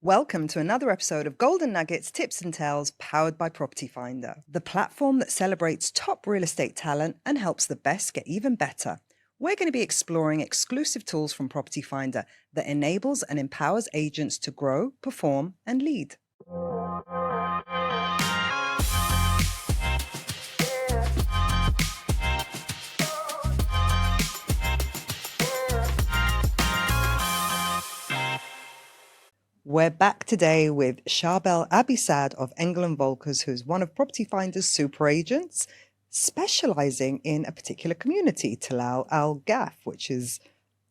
Welcome to another episode of Golden Nuggets, Tips and Tales, powered by Property Finder, the platform that celebrates top real estate talent and helps the best get even better. We're going to be exploring exclusive tools from Property Finder that enables and empowers agents to grow, perform, and lead. We're back today with Charbel Abi Saad of Engel & Volkers, who's one of Property Finder's super agents, specialising in a particular community, Tilal Al Ghaf, which is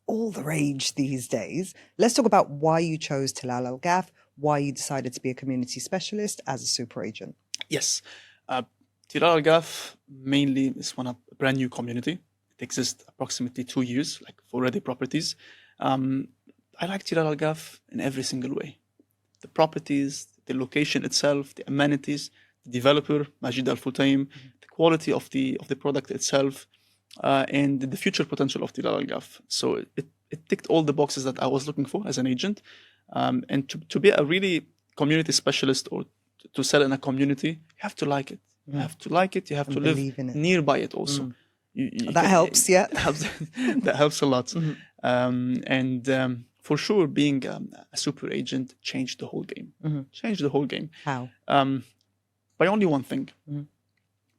all the rage these days. Let's talk about why you chose Tilal Al Ghaf, why you decided to be a community specialist as a super agent. Yes. Tilal Al Ghaf mainly is a brand new community. It exists approximately 2 years, like for ready properties. I like Tilal Al Ghaf in every single way. The properties, the location itself, the amenities, the developer, Majid Al Futtaim, the quality of the product itself, and the future potential of Tilal Al Ghaf. So it ticked all the boxes that I was looking for as an agent. And to be a really community specialist or to sell in a community, you have to like it. You have to like it. You have to live nearby it also. That helps, yeah. That helps a lot. For sure, being a super agent changed the whole game. Changed the whole game. How? By only one thing.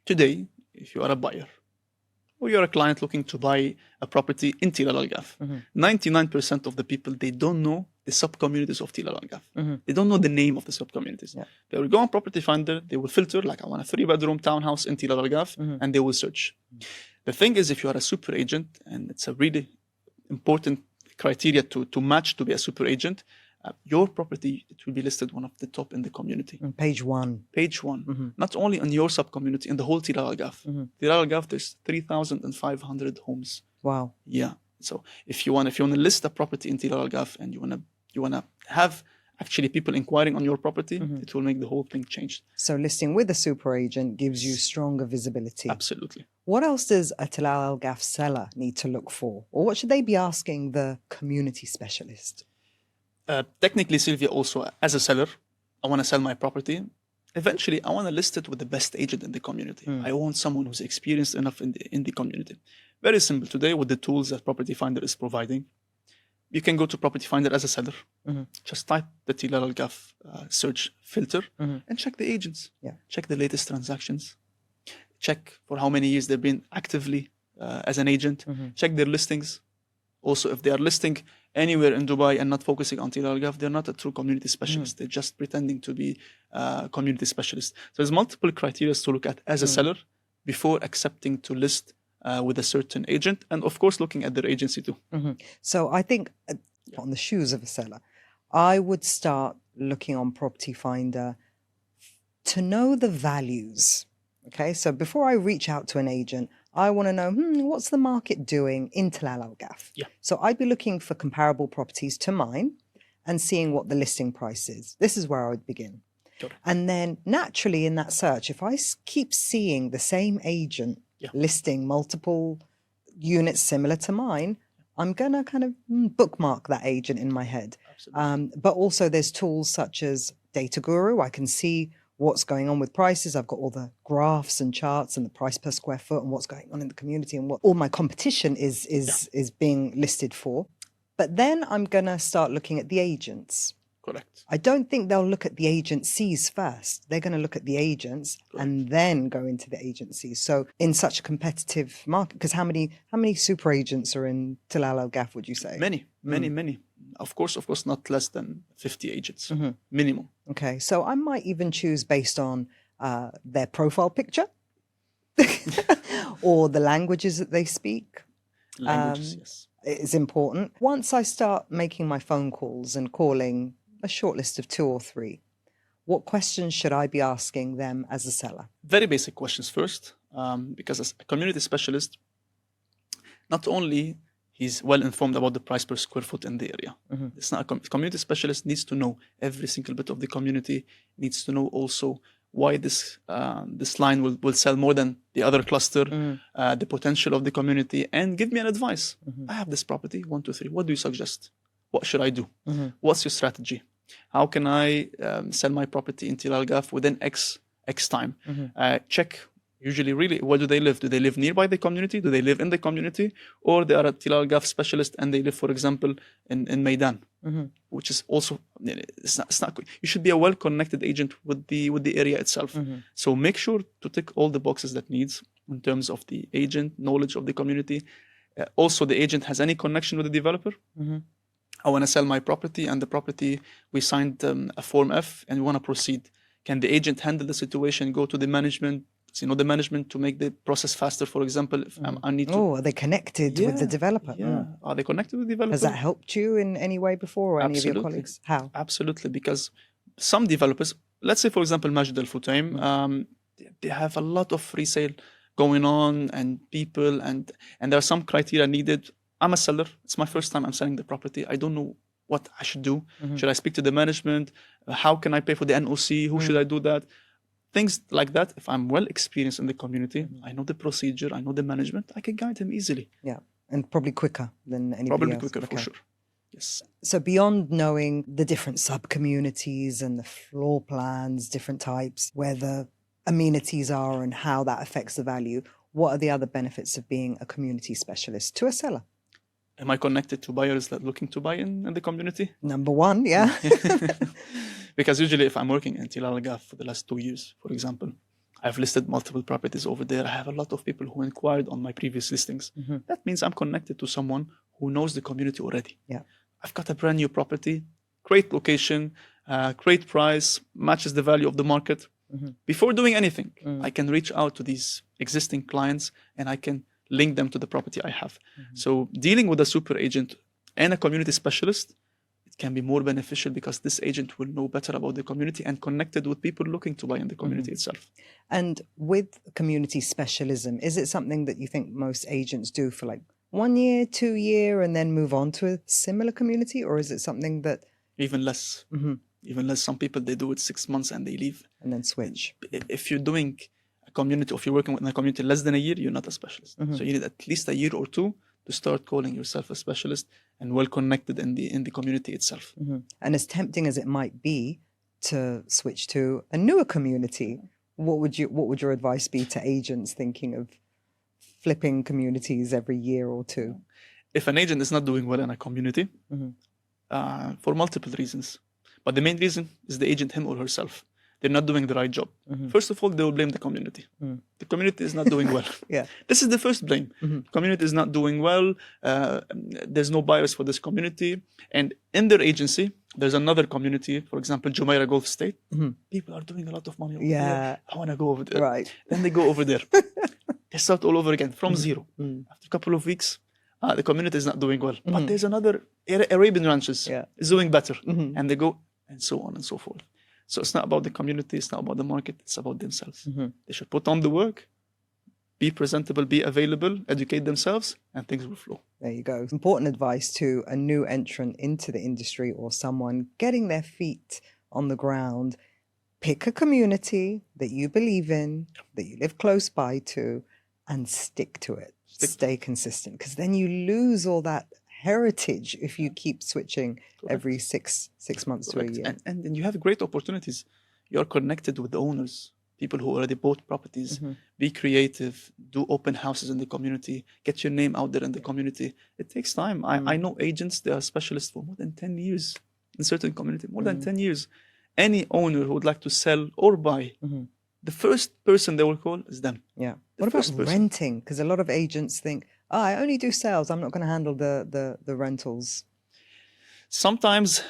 Today, if you are a buyer or you're a client looking to buy a property in Tilal Al Ghaf, 99% of the people, they don't know the sub-communities of Tilal Al Ghaf. They don't know the name of the sub-communities. Yeah. They will go on Property Finder, they will filter, like I want a 3-bedroom townhouse in Tilal Al Ghaf, and they will search. The thing is, if you are a super agent, and it's a really important criteria to match to be a super agent, your property, it will be listed one of the top in the community. Page one. Page one. Not only in your sub-community, in the whole Tilal Al Ghaf. Tilal Al Ghaf, there's 3,500 homes. Wow. Yeah. So if you want to list a property in Tilal Al Ghaf and you wanna have actually people inquiring on your property, it will make the whole thing change. So listing with a super agent gives you stronger visibility. Absolutely. What else does a Tilal Al Ghaf seller need to look for? Or what should they be asking the community specialist? Technically, Silvia, also as a seller, I want to sell my property. Eventually, I want to list it with the best agent in the community. I want someone who's experienced enough in the community. Very simple today with the tools that Property Finder is providing. You can go to Property Finder as a seller. Just type the Tilal Al Ghaf search filter and check the agents. Yeah. Check the latest transactions. Check for how many years they've been actively as an agent. Check their listings. Also, if they are listing anywhere in Dubai and not focusing on Tilal Al Ghaf, they're not a true community specialist. They're just pretending to be a community specialist. So there's multiple criteria to look at as a seller before accepting to list with a certain agent, and of course looking at their agency too. So I think on the shoes of a seller, I would start looking on Property Finder to know the values. Okay, so before I reach out to an agent, I want to know, what's the market doing in Tilal Al Ghaf? Yeah. So I'd be looking for comparable properties to mine and seeing what the listing price is. This is where I would begin. Sure. And then naturally in that search, if I keep seeing the same agent listing multiple units similar to mine, I'm going to kind of bookmark that agent in my head. But also there's tools such as Data Guru. I can see what's going on with prices. I've got all the graphs and charts and the price per square foot and what's going on in the community and what all my competition is being listed for. But then I'm going to start looking at the agents. Correct. I don't think they'll look at the agencies first. They're going to look at the agents and then go into the agencies. So in such a competitive market, because how many super agents are in Tilal Al Ghaf, would you say? Many. Of course, not less than 50 agents, minimum. Okay, so I might even choose based on their profile picture or the languages that they speak. Languages, yes. It's important. Once I start making my phone calls and calling a short list of 2 or 3, what questions should I be asking them as a seller? Very basic questions first, because as a community specialist, not only he's well informed about the price per square foot in the area. It's not a community specialist needs to know every single bit of the community, needs to know also why this line will sell more than the other cluster, the potential of the community, and give me an advice. I have this property, 1, 2, 3. What do you suggest? What should I do? What's your strategy? How can I sell my property in Tilal Al Ghaf within X time? Check usually really where do they live? Do they live nearby the community? Do they live in the community? Or they are a Tilal Al Ghaf specialist and they live, for example, in Maidan, which is also, it's not good. You should be a well-connected agent with the area itself. So make sure to tick all the boxes that needs in terms of the agent, knowledge of the community. Also, the agent has any connection with the developer. I want to sell my property, and the property, we signed a Form F and we want to proceed. Can the agent handle the situation, go to the management, the management to make the process faster, for example, if I need to... Oh, are they connected with the developer? Yeah. Are they connected with the developer? Has that helped you in any way before, or any of your colleagues? How? Absolutely, because some developers, let's say, for example, Majid Al Futtaim, they have a lot of resale going on and people, and there are some criteria needed. I'm a seller. It's my first time I'm selling the property. I don't know what I should do. Should I speak to the management? How can I pay for the NOC? Who should I do that? Things like that. If I'm well experienced in the community, I know the procedure, I know the management, I can guide him easily. Yeah, and probably quicker than anybody Probably else. quicker, for sure. Yes. So beyond knowing the different sub-communities and the floor plans, different types, where the amenities are and how that affects the value, what are the other benefits of being a community specialist to a seller? Am I connected to buyers that are looking to buy in the community? Number one, yeah. Because usually if I'm working in Tilal Al Ghaf for the last 2 years, for example, I've listed multiple properties over there. I have a lot of people who inquired on my previous listings. That means I'm connected to someone who knows the community already. Yeah. I've got a brand new property, great location, great price, matches the value of the market. Before doing anything, I can reach out to these existing clients and I can link them to the property I have. So dealing with a super agent and a community specialist, it can be more beneficial because this agent will know better about the community and connected with people looking to buy in the community itself. And with community specialism, is it something that you think most agents do for like 1 year, 2 year, and then move on to a similar community? Or is it something that... Even less. Even less. Some people, they do it 6 months and they leave. And then switch. If you're doing a community, or if you're working in a community less than a year, you're not a specialist. So you need at least a year or two to start calling yourself a specialist and well connected in the community itself. And as tempting as it might be to switch to a newer community, what would your advice be to agents thinking of flipping communities every year or two? If an agent is not doing well in a community, for multiple reasons, but the main reason is the agent, him or herself. They're not doing the right job. First of all, they will blame the community. The community is not doing well. This is the first blame. Community is not doing well. There's no buyers for this community. And in their agency, there's another community, for example, Jumeirah Gulf State. People are doing a lot of money over there. I want to go over there. Right. Then they go over there. They start all over again from zero. After a couple of weeks, the community is not doing well. But there's another, Arabian ranches is doing better. And they go, and so on and so forth. So it's not about the community, it's not about the market, it's about themselves. They should put on the work, be presentable, be available, educate themselves, and things will flow. There you go. Important advice to a new entrant into the industry or someone getting their feet on the ground. Pick a community that you believe in, that you live close by to, and stick to it. Stay consistent, because then you lose all that heritage if you keep switching every six months to a year. And then you have great opportunities. You're connected with the owners, people who already bought properties. Be creative, do open houses in the community, get your name out there in the community. It takes time. I know agents, they are specialists for more than 10 years in certain community, more than 10 years. Any owner who would like to sell or buy, the first person they will call is them. Yeah. What about renting? Because a lot of agents think, I only do sales, I'm not going to handle the rentals. Sometimes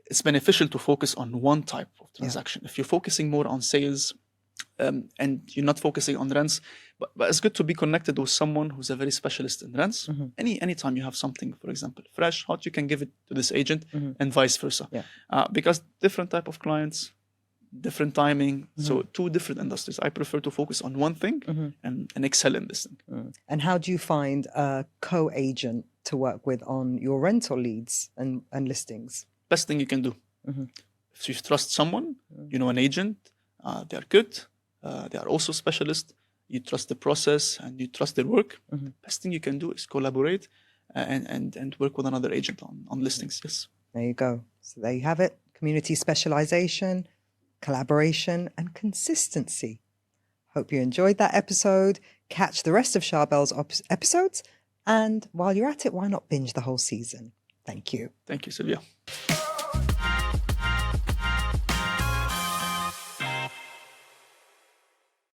it's beneficial to focus on one type of transaction. If you're focusing more on sales and you're not focusing on rents, but it's good to be connected with someone who's a very specialist in rents. Anytime you have something, for example, fresh, hot, you can give it to this agent and vice versa. Because different type of clients, different timing, so two different industries. I prefer to focus on one thing and excel in this thing. And how do you find a co-agent to work with on your rental leads and listings? Best thing you can do. If you trust someone, you know an agent, they are good, they are also specialists, you trust the process and you trust their work, best thing you can do is collaborate and work with another agent on listings. Yes. There you go. So there you have it. community specialisation, collaboration and consistency. Hope you enjoyed that episode. Catch the rest of Charbel's episodes, and while you're at it, why not binge the whole season? Thank you. Thank you, Silvia.